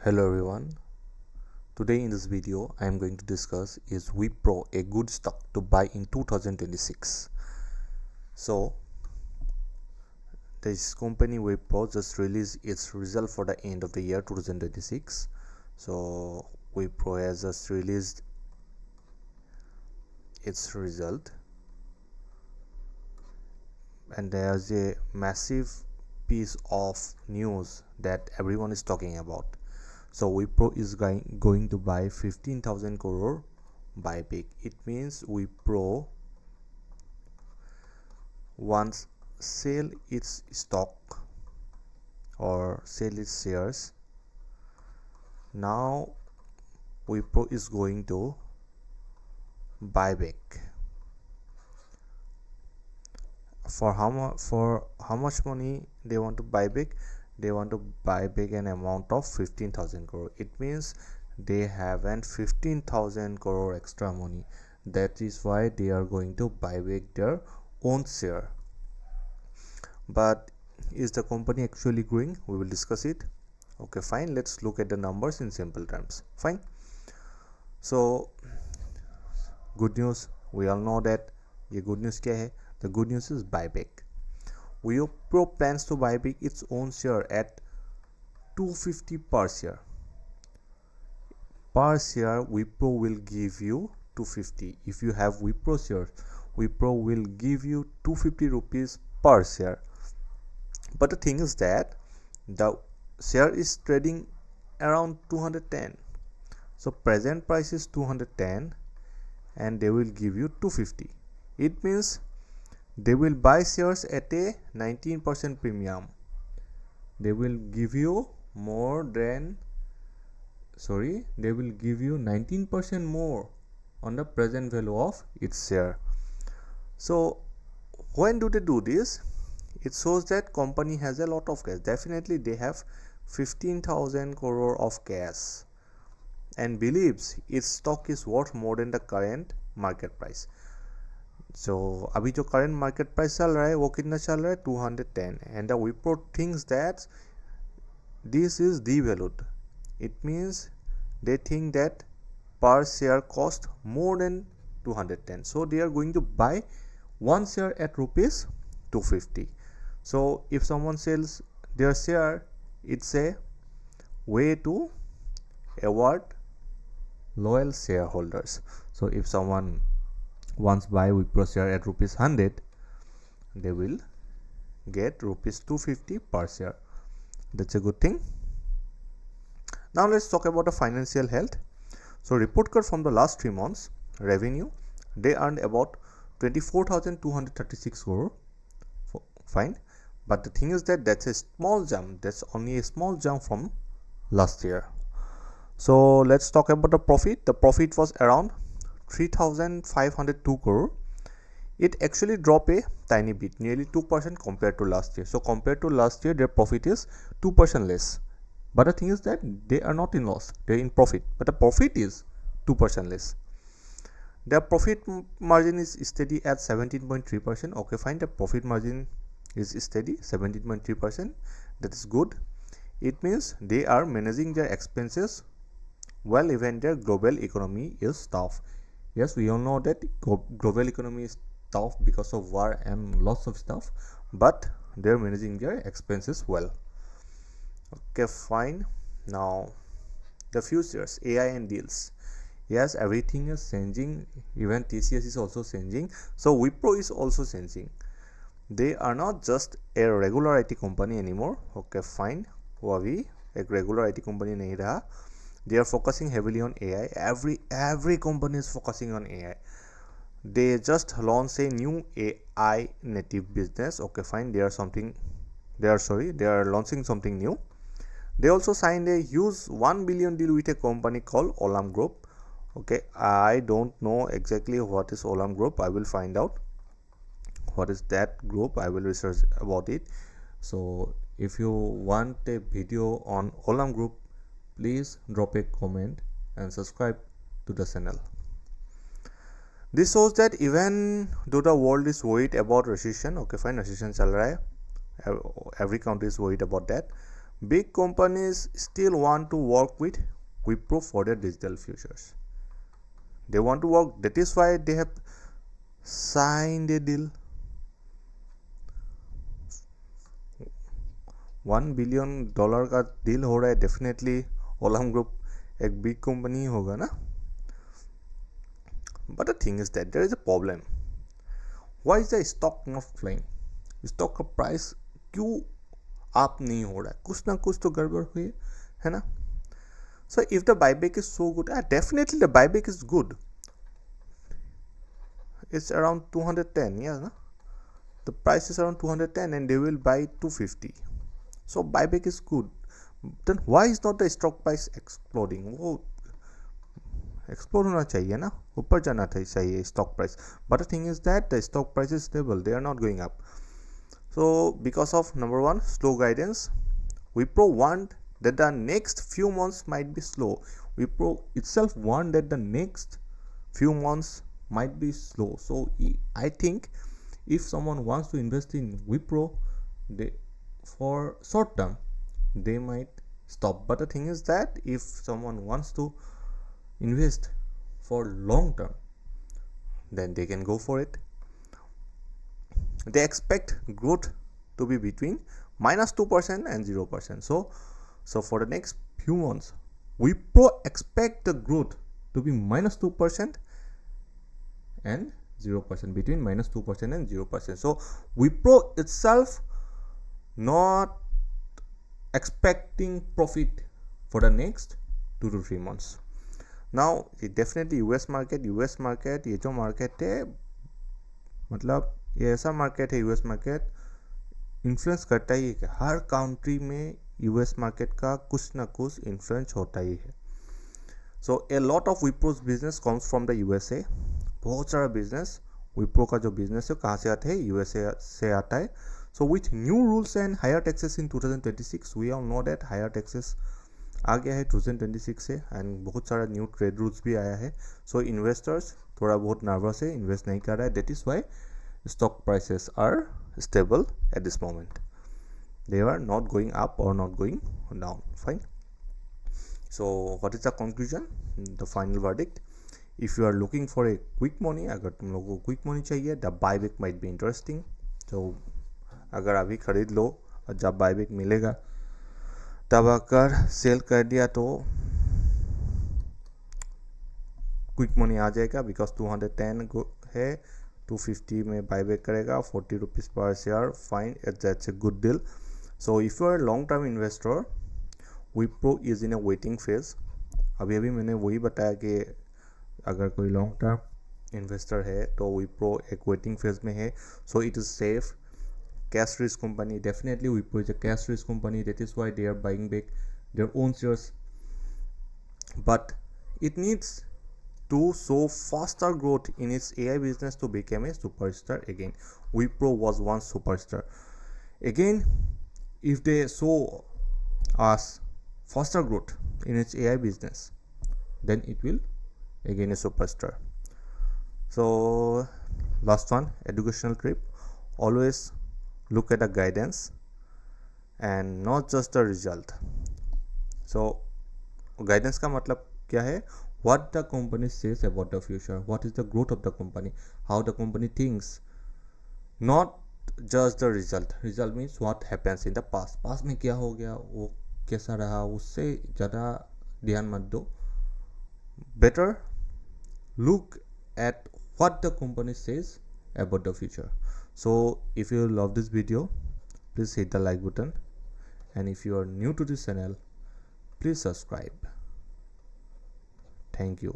Hello everyone. Today in this video I am going to discuss is Wipro a good stock to buy in 2026. So this company Wipro just released its result for the end of the year 2026. So Wipro has just released its result and there's a massive piece of news that everyone is talking about. So Wipro is going to buy 15,000 crore buyback. It means Wipro once sell its stock or sell its shares. Now Wipro is going to buy back. For how much money they want to buy back? They want to buy back an amount of 15,000 crore. It means they have an 15,000 crore extra money. That is why they are going to buy back their own share. But is the company actually growing? We will discuss it. Okay, fine. Let's look at the numbers in simple terms. Fine. So good news, we all know that ये good news क्या है? The good news is buyback. Wipro plans to buy back its own share at 250 per share. Per share, Wipro will give you 250. If you have Wipro shares, Wipro will give you 250 rupees per share. But the thing is that the share is trading around 210. So present price is 210 and they will give you 250. It means they will buy shares at a 19% premium. They will give you they will give you 19% more on the present value of its share. So when do they do this? It shows that company has a lot of cash. Definitely they have 15,000 crore of cash and believes its stock is worth more than the current market price. So अभी जो current market price चल रहा है वो कितना चल रहा है 210 and the Wipro thinks that this is devalued. It means they think that per share cost more than 210. So they are going to buy one share at rupees 250. So if someone sells their share, it's a way to award loyal shareholders. So if someone once buy Wipro share at rupees 100, they will get rupees 250 per share. That's a good thing. Now let's talk about the financial health. So report card from the last 3 months revenue, they earned about 24,236 crore. Fine, but the thing is that that's a small jump. That's only a small jump from last year. So let's talk about the profit. The profit was around 3,502 crore. It actually dropped a tiny bit, nearly 2% compared to last year. So compared to last year, their profit is 2% less. But the thing is that they are not in loss, they are in profit. But the profit is 2% less. Their profit margin is steady at 17.3%. Okay, fine. The profit margin is steady, 17.3%. That is good. It means they are managing their expenses well, even their global economy is tough. Yes, we all know that global economy is tough because of war and lots of stuff, but they're managing their expenses well. Okay, fine. Now the futures, AI and deals. Yes, everything is changing. Even TCS is also changing. So Wipro is also changing. They are not just a regular IT company anymore. Okay, fine. वो अभी एक regular IT company नहीं रहा. They are focusing heavily on AI. Every company is focusing on AI. They just launched a new AI native business. Okay, fine. They are launching something new. They also signed a huge 1 billion deal with a company called Olam Group. Okay, I don't know exactly what is Olam Group. I will find out what is that group. I will research about it. So if you want a video on Olam Group, please drop a comment and subscribe to the channel. This shows that even though the world is worried about recession, okay fine, recession chal raha hai, every country is worried about that, big companies still want to work with Wipro for their digital futures. They want to work, that is why they have signed a deal. $1 billion का deal हो रहा है, definitely Olam group एक big company ही होगा ना. But the thing is that there is a problem. Why is the stock not flying? Stock का price क्यों अप नहीं हो रहा है? कुछ ना कुछ तो गड़बड़ हुई है ना. So if the buyback is so good, definitely the buyback is good. It's around 210, yeah, na? The price is around 210 and they will buy 250. So buyback is good. Then why is not the stock price exploding? वो explode होना चाहिए ना, ऊपर जाना चाहिए stock price. But the thing is that the stock price is stable, they are not going up. So because of number one, slow guidance, Wipro want that the next few months might be slow. Wipro itself want that the next few months might be slow. So I think if someone wants to invest in Wipro, they for short term they might stop. But the thing is that if someone wants to invest for long term, then they can go for it. They expect growth to be between -2% and 0%. So for the next few months, Wipro expect the growth to be -2% and 0%, between -2% and 0%. So Wipro itself not expecting profit for the next 2 to 3 months. Now definitely US market ये जो market है, मतलब ये ऐसा market है, US market influence करता ही है कि हर कंट्री में यूएस मार्केट का कुछ ना कुछ इन्फ्लुएंस होता ही है. So a lot of Wipro's business comes from the USA. बहुत सारा बिजनेस, विप्रो का जो बिजनेस है कहाँ से आता है? यूएसए से आता है. So with new rules and higher taxes in 2026, we all know that higher taxes आ गया है 2026 से, एंड बहुत सारा न्यू ट्रेड रूल्स भी आया है. सो इन्वेस्टर्स थोड़ा बहुत नर्वस है, इन्वेस्ट नहीं कर रहा है. That is Y stock prices are stable at this moment. They are not going up or not going down. Fine. So what is the conclusion, the final verdict? If you are looking for a quick money, अगर तुम लोगों को quick money चाहिए, the buyback might be interesting. So अगर अभी खरीद लो और जब buyback मिलेगा तब अगर सेल कर दिया तो क्विक मनी आ जाएगा, बिकॉज 210 है, 250 में बायबैक करेगा, 40 रुपीज़ पर share. Fine, that's a good deal. So if you are long term investor, Wipro is in a waiting phase. अभी मैंने वही बताया कि अगर कोई लॉन्ग टर्म इन्वेस्टर है तो विप्रो एक वेटिंग फेज में है. So it is safe, cash rich company. Definitely Wipro is a cash rich company. That is why they are buying back their own shares. But it needs to show faster growth in its AI business to become a superstar again. Wipro was once superstar. Again, if they show us faster growth in its AI business, then it will again a superstar. So last one, educational trip. Always look at the guidance and not just the result. So guidance का मतलब क्या है? What the company says about the future, what is the growth of the company, how the company thinks, not just the result. Result means what happens in the past. Past में क्या हो गया, वो कैसा रहा, उससे ज़्यादा ध्यान मत दो. Better look at what the company says about the future. So if you love this video, please hit the like button, and if you are new to this channel, please subscribe. Thank you.